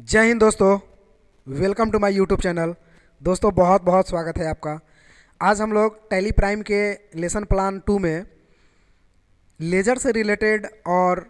जय हिंद दोस्तों। Welcome to my YouTube channel. दोस्तों बहुत बहुत स्वागत है आपका। आज हम लोग टैली प्राइम के लेसन प्लान 2 में लेजर से रिलेटेड और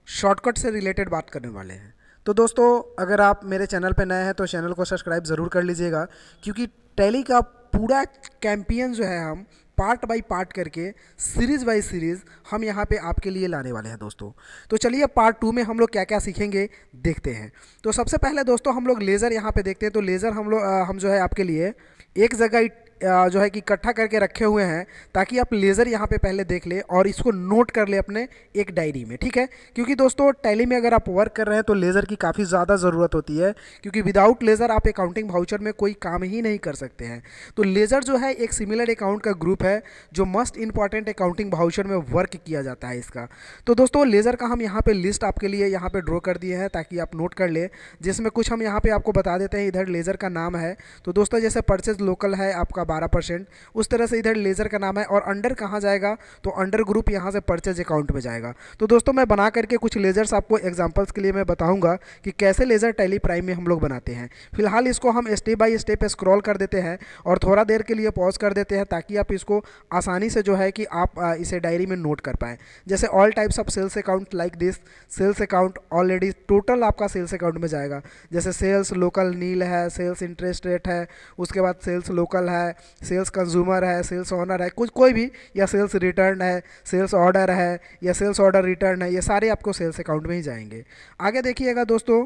शॉर्टकट से रिलेटेड बात करने वाले हैं। तो दोस्तों अगर आप मेरे चैनल पर नए हैं तो चैनल को सब्सक्राइब ज़रूर कर लीजिएगा, क्योंकि टैली का पूरा कैंपियन जो है हम पार्ट बाय पार्ट करके सीरीज़ बाय सीरीज़ हम यहाँ पे आपके लिए लाने वाले हैं दोस्तों। तो चलिए पार्ट 2 में हम लोग क्या क्या सीखेंगे देखते हैं। तो सबसे पहले दोस्तों हम लोग लेज़र यहाँ पे देखते हैं। तो लेज़र हम जो है आपके लिए एक जगह जो है कि इकट्ठा करके रखे हुए हैं, ताकि आप लेज़र यहाँ पे पहले देख ले और इसको नोट कर ले अपने एक डायरी में, ठीक है। क्योंकि दोस्तों टैली में अगर आप वर्क कर रहे हैं तो लेज़र की काफ़ी ज़्यादा ज़रूरत होती है, क्योंकि विदाउट लेज़र आप अकाउंटिंग वाउचर में कोई काम ही नहीं कर सकते हैं। तो लेज़र जो है एक सिमिलर अकाउंट का ग्रुप है जो मस्ट इंपॉर्टेंट अकाउंटिंग वाउचर में वर्क किया जाता है इसका। तो दोस्तों लेज़र का हम यहाँ पे लिस्ट आपके लिए यहाँ पे ड्रॉ कर दिए हैं ताकि आप नोट कर ले, जिसमें कुछ हम यहाँ पे आपको बता देते हैं। इधर लेज़र का नाम है, तो दोस्तों जैसे परचेज लोकल है आपका 12%, उस तरह से इधर लेज़र का नाम है। और अंडर कहाँ जाएगा, तो अंडर ग्रुप यहाँ से परचेज अकाउंट में जाएगा। तो दोस्तों मैं बना करके कुछ लेज़र्स आपको एग्जांपल्स के लिए मैं बताऊंगा कि कैसे लेज़र टैली प्राइम में हम लोग बनाते हैं। फिलहाल इसको हम स्टेप बाय स्टेप स्क्रॉल कर देते हैं और थोड़ा देर के लिए पॉज कर देते हैं, ताकि आप इसको आसानी से जो है कि आप इसे डायरी में नोट कर पाएँ। जैसे all types of sales account like this, sales account already total आपका सेल्स अकाउंट में जाएगा। जैसे सेल्स लोकल नील है, सेल्स इंटरेस्ट रेट है, उसके बाद सेल्स लोकल है, सेल्स कंज्यूमर है, सेल्स ऑनर है, कुछ कोई भी, या सेल्स रिटर्न है, सेल्स ऑर्डर है, या सेल्स ऑर्डर रिटर्न है, ये सारे आपको सेल्स अकाउंट में ही जाएंगे। आगे देखिएगा दोस्तों,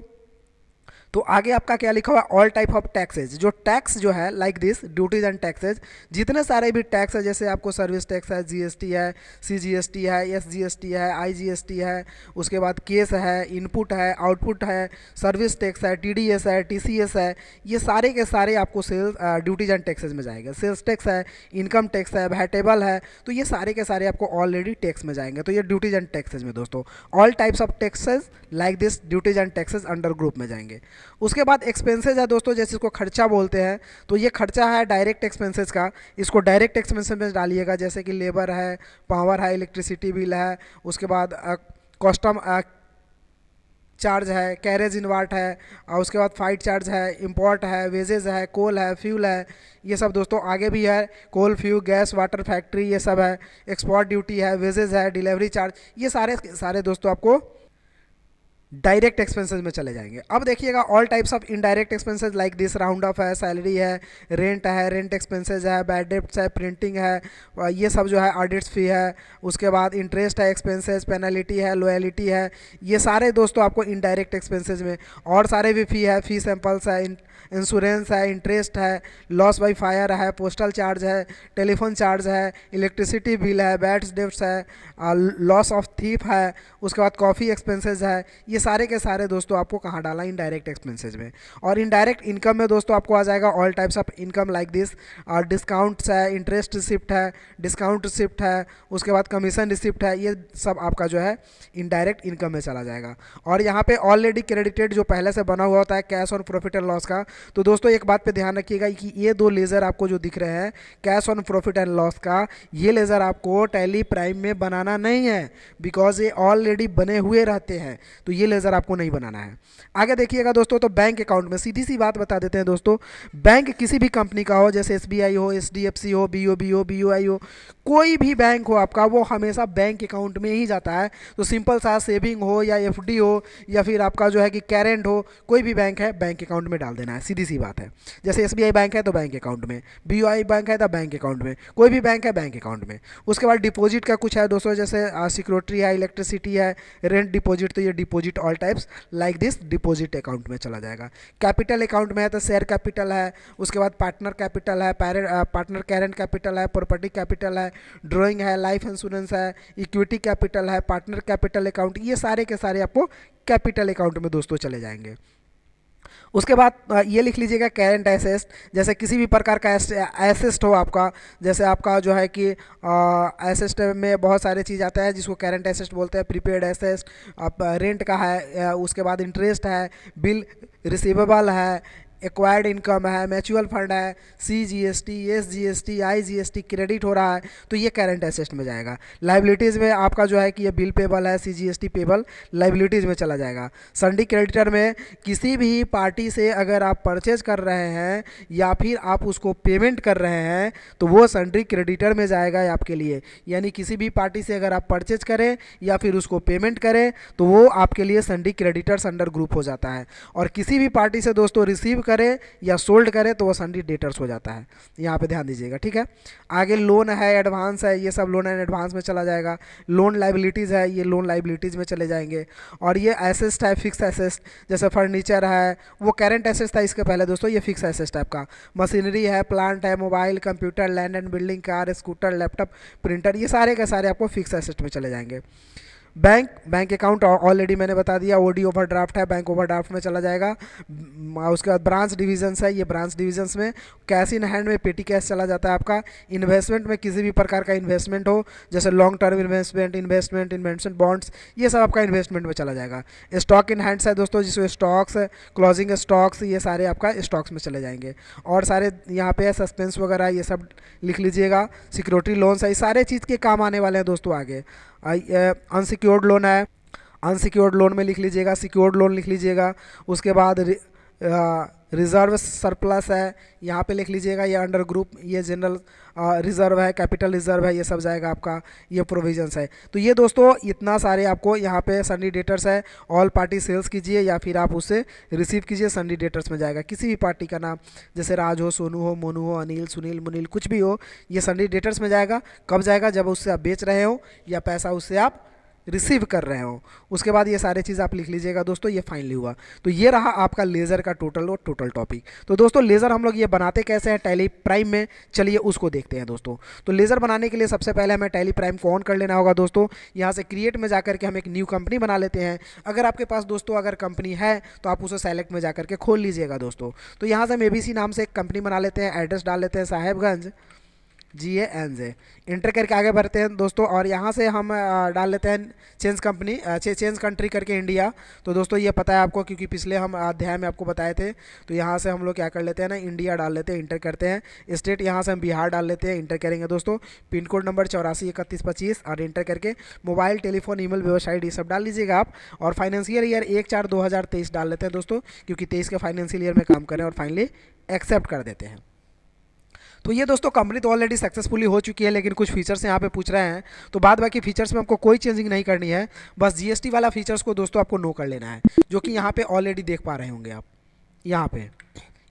तो आगे आपका क्या लिखा हुआ है, ऑल टाइप ऑफ टैक्सेज। जो टैक्स जो है like this duties and taxes, जितने सारे भी टैक्स है, जैसे आपको सर्विस टैक्स है, जीएसटी है, सीजीएसटी है, एसजीएसटी है, आईजीएसटी है, उसके बाद केस है, इनपुट है, आउटपुट है, सर्विस टैक्स है, टीडीएस है, टीसीएस है, ये सारे के सारे आपको सेल्स ड्यूटीज एंड टैक्सेज में जाएंगे। सेल्स टैक्स है, इनकम टैक्स है, वैटेबल है, तो ये सारे के सारे आपको ऑलरेडी टैक्स में जाएंगे। तो ये ड्यूटीज एंड टैक्सेज में दोस्तों all types of taxes like this duties and taxes under group में जाएंगे। उसके बाद एक्सपेंसेज है दोस्तों, जैसे इसको खर्चा बोलते हैं, तो ये खर्चा है डायरेक्ट एक्सपेंसेज का, इसको डायरेक्ट एक्सपेंसेज में डालिएगा। जैसे कि लेबर है, पावर है, इलेक्ट्रिसिटी बिल है, उसके बाद कस्टम चार्ज है, कैरेज इनवार्ट है, और उसके बाद फाइट चार्ज है, इंपोर्ट है, वेजेस है, कोल है, फ्यूल है, ये सब दोस्तों आगे भी है। कोल, फ्यूल, गैस, वाटर, फैक्ट्री, ये सब है। एक्सपोर्ट ड्यूटी है, वेजेस है, डिलीवरी चार्ज, ये सारे सारे दोस्तों आपको डायरेक्ट एक्सपेंसेस में चले जाएंगे। अब देखिएगा all types of indirect expenses like this, round of है, सैलरी है, रेंट एक्सपेंसेस है, बैड डेब्ट्स है, प्रिंटिंग है, ये सब जो है, ऑडिट्स फी है, उसके बाद इंटरेस्ट है, एक्सपेंसेस, पेनल्टी है, लॉयल्टी है, ये सारे दोस्तों आपको इनडायरेक्ट एक्सपेंसेस में। और सारे भी फी है, फी सैंपल्स है, इंश्योरेंस है, इंटरेस्ट है, लॉस बाई फायर है, पोस्टल चार्ज है, टेलीफोन चार्ज है, इलेक्ट्रिसिटी बिल है, बैड्स डेब्ट्स है, लॉस ऑफ थीफ है, उसके बाद कॉफ़ी एक्सपेंसेस है। ये सारे के सारे दोस्तों आपको कहाँ डाला, इनडायरेक्ट एक्सपेंसेस में। और इनडायरेक्ट इनकम में दोस्तों आपको आ जाएगा all types of income like this, और डिस्काउंट्स है, इंटरेस्ट रिसिप्ट है, डिस्काउंट रिसिप्ट है, उसके बाद कमीशन रिसिप्ट है, ये सब आपका जो है इनडायरेक्ट इनकम में चला जाएगा। और यहाँ पे ऑलरेडी क्रेडिटेड जो पहले से बना हुआ होता है cash on profit and loss का, तो दोस्तों एक बात पे ध्यान रखिएगा कि ये दो लेज़र आपको जो दिख रहे हैं cash on profit and loss का, ये लेज़र आपको टैली प्राइम में बनाना नहीं है, बिकॉज ये ऑलरेडी बने हुए रहते हैं, तो ये लेज़र आपको नहीं बनाना है। आगे देखिएगा दोस्तों, तो बैंक अकाउंट में सीधी सी बात बता देते हैं दोस्तों, बैंक किसी भी कंपनी का हो, जैसे एसबीआई हो, एचडीएफसी हो, बीओबी हो, बीओआई हो, कोई भी बैंक हो आपका, वो हमेशा बैंक अकाउंट में ही जाता है। तो सिंपल सा सेविंग हो या एफडी हो या फिर आपका जो है कि करेंट हो, कोई भी बैंक है बैंक अकाउंट में डाल देना है, सीधी सी बात है। जैसे एसबीआई बैंक है तो बैंक अकाउंट में, बीओआई बैंक है तो बैंक अकाउंट में, कोई भी बैंक है बैंक अकाउंट में। उसके बाद डिपॉजिट का कुछ है दोस्तों, जैसे सिक्योरिटी है, इलेक्ट्रिसिटी है, रेंट डिपॉजिट, तो ये deposit all types like this deposit account में चला जाएगा। कैपिटल अकाउंट में है तो शेयर कैपिटल है, उसके बाद पार्टनर कैपिटल है, पार्टनर करेंट कैपिटल है, प्रॉपर्टी कैपिटल है, ड्राइंग है, लाइफ इंश्योरेंस है, इक्विटी कैपिटल है, पार्टनर कैपिटल अकाउंट, ये सारे के सारे आपको कैपिटल अकाउंट में दोस्तों चले जाएंगे। उसके बाद ये लिख लीजिएगा करेंट एसेस्ट, जैसे किसी भी प्रकार का एसेस्ट हो आपका, जैसे आपका जो है कि एसेस्ट में बहुत सारे चीज़ आता है जिसको करेंट एसेस्ट बोलते हैं। प्रीपेड एसेस्ट आप रेंट का है, उसके बाद इंटरेस्ट है, बिल रिसीवेबल है, एक्वायर्ड इनकम है, म्यूचुअल फंड है, CGST, SGST, IGST क्रेडिट हो रहा है तो ये करंट एसेट में जाएगा। लाइबिलिटीज़ में आपका जो है कि ये बिल पेबल है, CGST पेबल लाइबिलिटीज़ में चला जाएगा। सन्डी क्रेडिटर में किसी भी पार्टी से अगर आप परचेज कर रहे हैं या फिर आप उसको पेमेंट कर रहे हैं तो वो सन्डी क्रेडिटर में जाएगा आपके लिए। यानी किसी भी पार्टी से अगर आप परचेज करें या फिर उसको पेमेंट करें तो वो आपके लिए सन्डी क्रेडिटर्स अंडर ग्रुप हो जाता है। और किसी भी पार्टी से दोस्तों रिसीव करे या सोल्ड करे तो वो सन्डी डेटर्स हो जाता है। यहाँ पे ध्यान दीजिएगा, ठीक है। आगे लोन है, एडवांस है, ये सब लोन एंड एडवांस में चला जाएगा। लोन लाइबिलिटीज़ है, ये लोन लाइबिलिटीज़ में चले जाएंगे। और ये एसेस्ट है, फिक्स एसेस्ट, जैसे फर्नीचर है, वो करंट एसेस्ट था इसके पहले दोस्तों, ये फिक्स एसेस्ट टाइप का। मशीनरी है, प्लांट है, mobile, computer, land and building, car, scooter, laptop, printer, ये सारे के सारे आपको फिक्स एसेट में चले जाएंगे। बैंक अकाउंट ऑलरेडी मैंने बता दिया। ओडी ओवरड्राफ्ट है, बैंक ओवरड्राफ्ट में चला जाएगा। उसके बाद ब्रांच डिविजन्स है, ये ब्रांच डिविजन्स में। कैश इन हैंड में पेटी कैश चला जाता है आपका। इन्वेस्टमेंट में किसी भी प्रकार का इन्वेस्टमेंट हो, जैसे लॉन्ग टर्म इन्वेस्टमेंट बॉन्ड्स, ये सब आपका इन्वेस्टमेंट में चला जाएगा। स्टॉक इन हैंड्स है दोस्तों, जिसमें स्टॉक्स, क्लोजिंग स्टॉक्स, ये सारे आपका स्टॉक्स में चले जाएंगे। और सारे यहाँ पे सस्पेंस वगैरह ये सब लिख लीजिएगा। सिक्योरिटी लोन्स है, ये सारे चीज़ के काम आने वाले हैं दोस्तों आगे। अनसिक्योर्ड लोन है, अनसिक्योर्ड लोन में लिख लीजिएगा, सिक्योर्ड लोन लिख लीजिएगा। उसके बाद रिजर्व सरप्लस है, यहाँ पे लिख लीजिएगा। ये अंडर ग्रुप, ये जनरल रिजर्व है, कैपिटल रिजर्व है, ये सब जाएगा आपका। ये प्रोविजंस है। तो ये दोस्तों इतना सारे आपको यहाँ पे सन्डी डेटर्स है। ऑल पार्टी सेल्स कीजिए या फिर आप उससे रिसीव कीजिए, सन्डी डेटर्स में जाएगा। किसी भी पार्टी का नाम, जैसे राज हो, सोनू हो, मोनू हो, अनिल, सुनील, मुनील, कुछ भी हो, ये सन्डी डेटर्स में जाएगा। कब जाएगा? जब उससे आप बेच रहे हो या पैसा उससे आप रिसीव कर रहे हो। उसके बाद ये सारे चीज़ आप लिख लीजिएगा दोस्तों। ये फाइनली हुआ। तो ये रहा आपका लेज़र का टोटल टॉपिक। तो दोस्तों लेज़र हम लोग ये बनाते कैसे हैं टैली प्राइम में, चलिए उसको देखते हैं दोस्तों। तो लेज़र बनाने के लिए सबसे पहले हमें टैली प्राइम को ऑन कर लेना होगा दोस्तों। यहाँ से क्रिएट में जाकर के हम एक न्यू कंपनी बना लेते हैं। अगर आपके पास दोस्तों अगर कंपनी है तो आप उसे सेलेक्ट में जाकर के खोल लीजिएगा दोस्तों। तो यहाँ से हम ABC नाम से एक कंपनी बना लेते हैं। एड्रेस डाल लेते हैं साहेबगंज, GANZ, इंटर करके आगे बढ़ते हैं दोस्तों। और यहाँ से हम डाल लेते हैं चेंज कंट्री करके इंडिया। तो दोस्तों ये पता है आपको, क्योंकि पिछले हम अध्याय में आपको बताए थे। तो यहाँ से हम लोग क्या कर लेते हैं ना, इंडिया डाल लेते हैं, इंटर करते हैं। स्टेट यहाँ से हम बिहार डाल लेते हैं, इंटर करेंगे दोस्तों। पिन कोड नंबर 843125 और इंटर करके मोबाइल, टेलीफोन, ईमेल, वेबसाइट, ये सब डाल लीजिएगा आप। और फाइनेंशियल ईयर 1/4/2023 डाल लेते हैं दोस्तों, क्योंकि 23 के फाइनेंशियल ईयर में काम करें। और फाइनली एक्सेप्ट कर देते हैं। तो ये दोस्तों कंपनी तो ऑलरेडी सक्सेसफुली हो चुकी है, लेकिन कुछ फीचर्स यहाँ पे पूछ रहे हैं। तो बाद बाकी फीचर्स में आपको कोई चेंजिंग नहीं करनी है, बस GST वाला फीचर्स को दोस्तों आपको नो कर लेना है, जो कि यहाँ पे ऑलरेडी देख पा रहे होंगे आप। यहाँ पे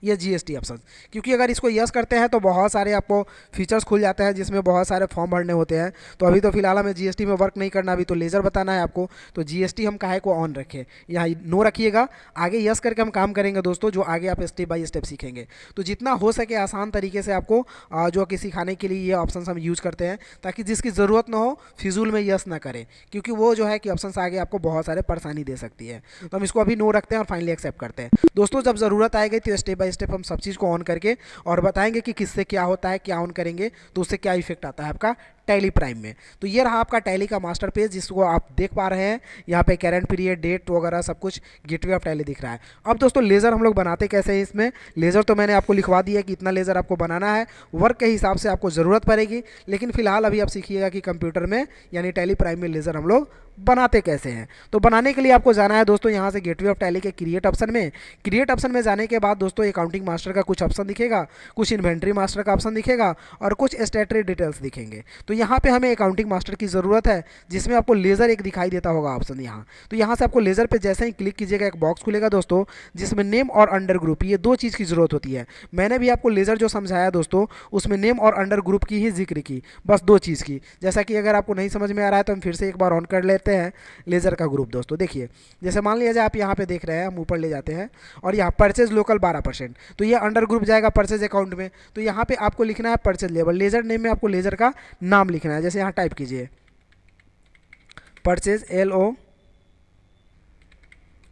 ये GST ऑप्शन, क्योंकि अगर इसको यस करते हैं तो बहुत सारे आपको फीचर्स खुल जाते हैं, जिसमें बहुत सारे फॉर्म भरने होते हैं। तो अभी तो फिलहाल हमें GST में वर्क नहीं करना, अभी तो लेज़र बताना है आपको। तो GST हम काहे को ऑन रखें, यहाँ नो रखिएगा। आगे यस करके हम काम करेंगे दोस्तों, जो आगे आप स्टेप बाय स्टेप सीखेंगे। तो जितना हो सके आसान तरीके से आपको जो कि सिखाने के लिए ये ऑप्शन हम यूज़ करते हैं, ताकि जिसकी ज़रूरत ना हो फिजूल में यस ना करें, क्योंकि वो जो है कि ऑप्शन आगे आपको बहुत सारे परेशानी दे सकती है। तो हम इसको अभी नो रखते हैं और फाइनली एक्सेप्ट करते हैं दोस्तों। जब ज़रूरत आएगी तो स्टेप बाय स्टेप हम सब चीज़ को ऑन करके और बताएंगे कि किससे क्या होता है, क्या ऑन करेंगे तो उससे क्या इफेक्ट आता है आपका टैली प्राइम में। तो ये रहा आपका टैली का मास्टर पेज, जिसको आप देख पा रहे हैं। यहाँ पे करंट पीरियड, डेट वगैरह सब कुछ गेटवे ऑफ टैली दिख रहा है। अब दोस्तों लेज़र हम लोग बनाते कैसे हैं इसमें। लेज़र तो मैंने आपको लिखवा दिया कि इतना लेज़र आपको बनाना है, वर्क के हिसाब से आपको ज़रूरत पड़ेगी। लेकिन फिलहाल अभी आप सीखिएगा कि कंप्यूटर में यानी टैली प्राइम में लेज़र हम लोग बनाते कैसे हैं। तो बनाने के लिए आपको जाना है दोस्तों यहाँ से गेटवे ऑफ टैली के क्रिएट ऑप्शन में। क्रिएट ऑप्शन में जाने के बाद दोस्तों अकाउंटिंग मास्टर का कुछ ऑप्शन दिखेगा, कुछ इन्वेंट्री मास्टर का ऑप्शन दिखेगा और कुछ स्टैट्यूटरी डिटेल्स दिखेंगे। तो यहाँ पे हमें अकाउंटिंग मास्टर की ज़रूरत है, जिसमें आपको लेज़र एक दिखाई देता होगा ऑप्शन यहाँ। तो यहाँ से आपको लेज़र पे जैसे ही क्लिक कीजिएगा एक बॉक्स खुलेगा दोस्तों, जिसमें नेम और अंडर ग्रुप, ये दो चीज़ की ज़रूरत होती है। मैंने भी आपको लेज़र जो समझाया दोस्तों, उसमें नेम और अंडर ग्रुप की ही जिक्र की, बस दो चीज़ की। जैसा कि अगर आपको नहीं समझ में आ रहा है तो हम फिर से एक बार ऑन कर लेते हैं लेज़र का ग्रुप दोस्तों। देखिए जैसे मान लीजिए आप यहाँ पे देख रहे हैं, हम ऊपर ले जाते हैं और यहाँ परचेज लोकल 12%, तो ये अंडर ग्रुप जाएगा परचेज अकाउंट में। तो यहाँ पे आपको लिखना है परचेज लेवल। लेज़र नेम में आपको लेज़र का नाम लिखना है, जैसे यहाँ टाइप कीजिए परचेज LO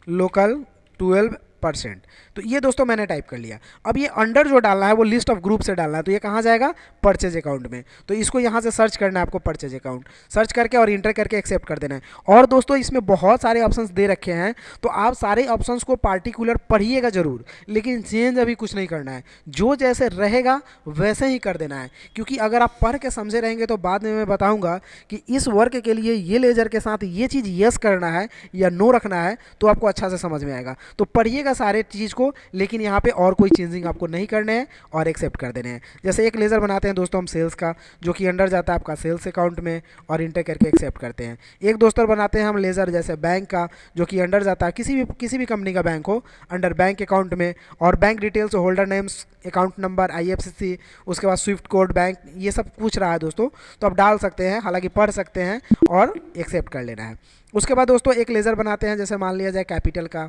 लोकल 12 %। तो ये दोस्तों मैंने टाइप कर लिया। अब ये अंडर जो डालना है वो लिस्ट ऑफ ग्रुप से डालना है, तो ये कहाँ जाएगा, परचेज अकाउंट में। तो इसको यहाँ से सर्च करना है आपको, परचेज अकाउंट सर्च करके और इंटर करके एक्सेप्ट कर देना है। और दोस्तों इसमें बहुत सारे ऑप्शंस दे रखे हैं, तो आप सारे ऑप्शंस को पार्टिकुलर पढ़िएगा जरूर, लेकिन चेंज अभी कुछ नहीं करना है, जो जैसे रहेगा वैसे ही कर देना है। क्योंकि अगर आप पढ़ के समझे रहेंगे तो बाद में मैं बताऊंगा कि इस वर्क के लिए ये लेजर के साथ ये चीज़ यस करना है या नो रखना है, तो आपको अच्छा से समझ में आएगा। तो पढ़िएगा सारे चीज़ को, लेकिन यहाँ पे और कोई चेंजिंग आपको नहीं करने हैं और एक्सेप्ट कर देने हैं। जैसे एक लेज़र बनाते हैं दोस्तों हम सेल्स का, जो कि अंडर जाता है आपका सेल्स अकाउंट में, और इंटर करके एक्सेप्ट करते हैं। एक दोस्तों बनाते हैं हम लेज़र जैसे बैंक का, जो कि अंडर जाता है किसी भी कंपनी का बैंक हो, अंडर बैंक अकाउंट में, और bank details, holder names, account number, IFSC, उसके बाद स्विफ्ट कोड, बैंक, ये सब पूछ रहा है दोस्तों, तो आप डाल सकते हैं, हालांकि पढ़ सकते हैं और एक्सेप्ट कर लेना है। उसके बाद दोस्तों एक लेज़र बनाते हैं, जैसे मान लिया जाए कैपिटल का,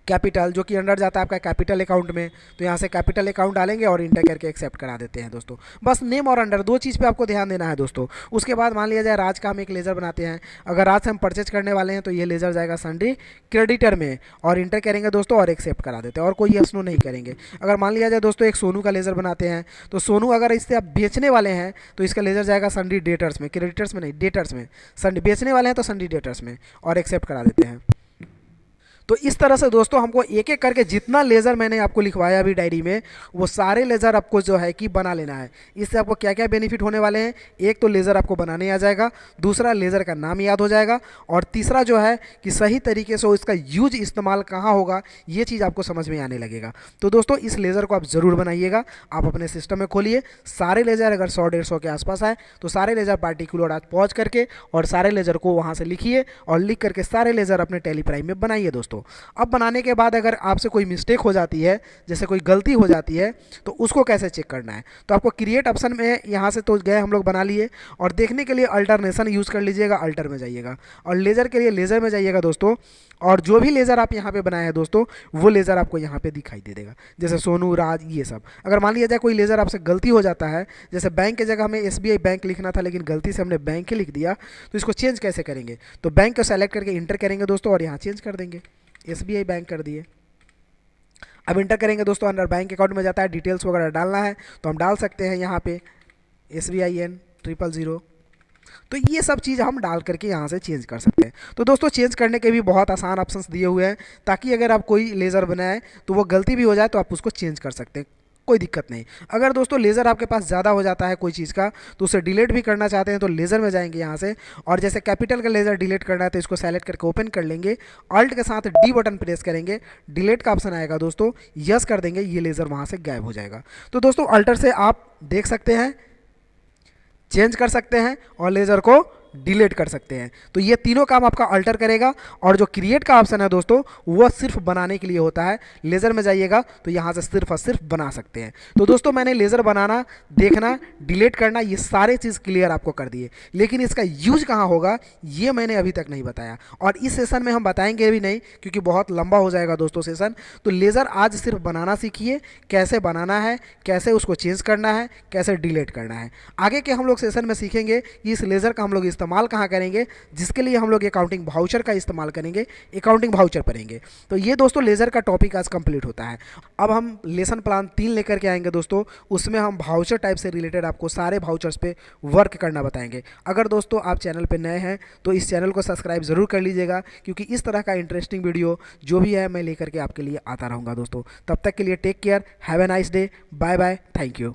कैपिटल जो कि अंडर जाता है आपका कैपिटल अकाउंट में, तो यहाँ से कैपिटल अकाउंट डालेंगे और इंटर करके एक्सेप्ट करा देते हैं दोस्तों। बस नेम और अंडर दो चीज़ पे आपको ध्यान देना है दोस्तों। उसके बाद मान लिया जाए राज का हम एक लेज़र बनाते हैं, अगर राज से हम परचेज करने वाले हैं तो ये लेज़र जाएगा सन्ड्री क्रेडिटर में, और इंटर करेंगे दोस्तों और एक्सेप्ट करा देते हैं, और कोई यस नो नहीं करेंगे। अगर मान लिया जाए दोस्तों एक सोनू का लेज़र बनाते हैं, तो सोनू अगर इससे आप बेचने वाले हैं तो इसका लेज़र जाएगा सन्ड्री डेटर्स में, क्रेडिटर्स में नहीं, डेटर्स में। सन्ड्री बेचने वाले हैं तो सन्ड्री डेटर्स में, और एक्सेप्ट करा देते हैं। तो इस तरह से दोस्तों हमको एक एक करके जितना लेज़र मैंने आपको लिखवाया अभी डायरी में, वो सारे लेज़र आपको जो है कि बना लेना है। इससे आपको क्या क्या बेनिफिट होने वाले हैं, एक तो लेज़र आपको बनाने आ जाएगा, दूसरा लेज़र का नाम याद हो जाएगा, और तीसरा जो है कि सही तरीके से इसका यूज इस्तेमाल कहाँ होगा, ये चीज़ आपको समझ में आने लगेगा। तो दोस्तों इस लेज़र को आप ज़रूर बनाइएगा, आप अपने सिस्टम में खोलिए सारे लेज़र, अगर 100-150 के आसपास है तो सारे लेज़र पार्टिकुलर आज पॉज करके और सारे लेज़र को वहाँ से लिखिए, और लिख करके सारे लेज़र अपने टेली प्राइम में बनाइए दोस्तों। अब बनाने के बाद अगर आपसे कोई मिस्टेक हो जाती है, जैसे कोई गलती हो जाती है, तो उसको कैसे चेक करना है, तो आपको क्रिएट ऑप्शन में यहाँ से तो गए हम लोग बना लिए, और देखने के लिए अल्टरनेशन यूज़ कर लीजिएगा, अल्टर में जाइएगा, और लेज़र के लिए लेज़र में जाइएगा दोस्तों, और जो भी लेज़र आप यहाँ पे बनाए हैं दोस्तों, वो लेज़र आपको यहाँ पे दिखाई दे देगा, जैसे सोनू, राज, ये सब। अगर मान लिया जाए कोई लेज़र आपसे गलती हो जाता है, जैसे बैंक की जगह हमें SBI बैंक लिखना था, लेकिन गलती से हमने बैंक ही लिख दिया, तो इसको चेंज कैसे करेंगे, तो बैंक को सेलेक्ट करके इंटर करेंगे दोस्तों, और यहाँ चेंज कर देंगे, SBI बैंक कर दिए। अब इंटर करेंगे दोस्तों, अंडर बैंक अकाउंट में जाता है, डिटेल्स वगैरह डालना है तो हम डाल सकते हैं यहाँ पे SBIN 000। तो ये सब चीज़ हम डाल करके यहाँ से चेंज कर सकते हैं। तो दोस्तों चेंज करने के भी बहुत आसान ऑप्शंस दिए हुए हैं, ताकि अगर आप कोई लेज़र बनाए तो वो गलती भी हो जाए तो आप उसको चेंज कर सकते हैं, कोई दिक्कत नहीं। अगर दोस्तों लेज़र आपके पास ज़्यादा हो जाता है कोई चीज़ का, तो उसे डिलीट भी करना चाहते हैं तो लेज़र में जाएंगे यहाँ से, और जैसे कैपिटल का लेज़र डिलीट करना है तो इसको सेलेक्ट करके ओपन कर लेंगे, अल्ट के साथ D बटन प्रेस करेंगे, डिलीट का ऑप्शन आएगा दोस्तों, यस कर देंगे, ये लेज़र वहाँ से गायब हो जाएगा। तो दोस्तों अल्टर से आप देख सकते हैं, चेंज कर सकते हैं और लेज़र को डिलीट कर सकते हैं। तो ये तीनों काम आपका अल्टर करेगा, और जो क्रिएट का ऑप्शन है दोस्तों वो सिर्फ बनाने के लिए होता है। लेज़र में जाइएगा तो यहाँ से सिर्फ और सिर्फ बना सकते हैं। तो दोस्तों मैंने लेज़र बनाना, देखना, डिलीट करना, ये सारे चीज़ क्लियर आपको कर दिए, लेकिन इसका यूज कहाँ होगा ये मैंने अभी तक नहीं बताया, और इस सेशन में हम बताएंगे भी नहीं, क्योंकि बहुत लंबा हो जाएगा दोस्तों सेशन। तो लेज़र आज सिर्फ बनाना सीखिए, कैसे बनाना है, कैसे उसको चेंज करना है, कैसे डिलीट करना है। आगे के हम लोग सेशन में सीखेंगे कि इस लेज़र का हम लोग इस्तेमाल कहाँ करेंगे, जिसके लिए हम लोग अकाउंटिंग वाउचर का इस्तेमाल करेंगे, अकाउंटिंग वाउचर पढ़ेंगे। तो ये दोस्तों लेज़र का टॉपिक आज कंप्लीट होता है। अब हम लेसन प्लान 3 लेकर के आएंगे दोस्तों, उसमें हम वाउचर टाइप से रिलेटेड आपको सारे वाउचर्स पे वर्क करना बताएंगे। अगर दोस्तों आप चैनल पे नए हैं तो इस चैनल को सब्सक्राइब ज़रूर कर लीजिएगा, क्योंकि इस तरह का इंटरेस्टिंग वीडियो जो भी है मैं लेकर के आपके लिए आता रहूँगा दोस्तों। तब तक के लिए take care, have a nice day, bye bye, thank you.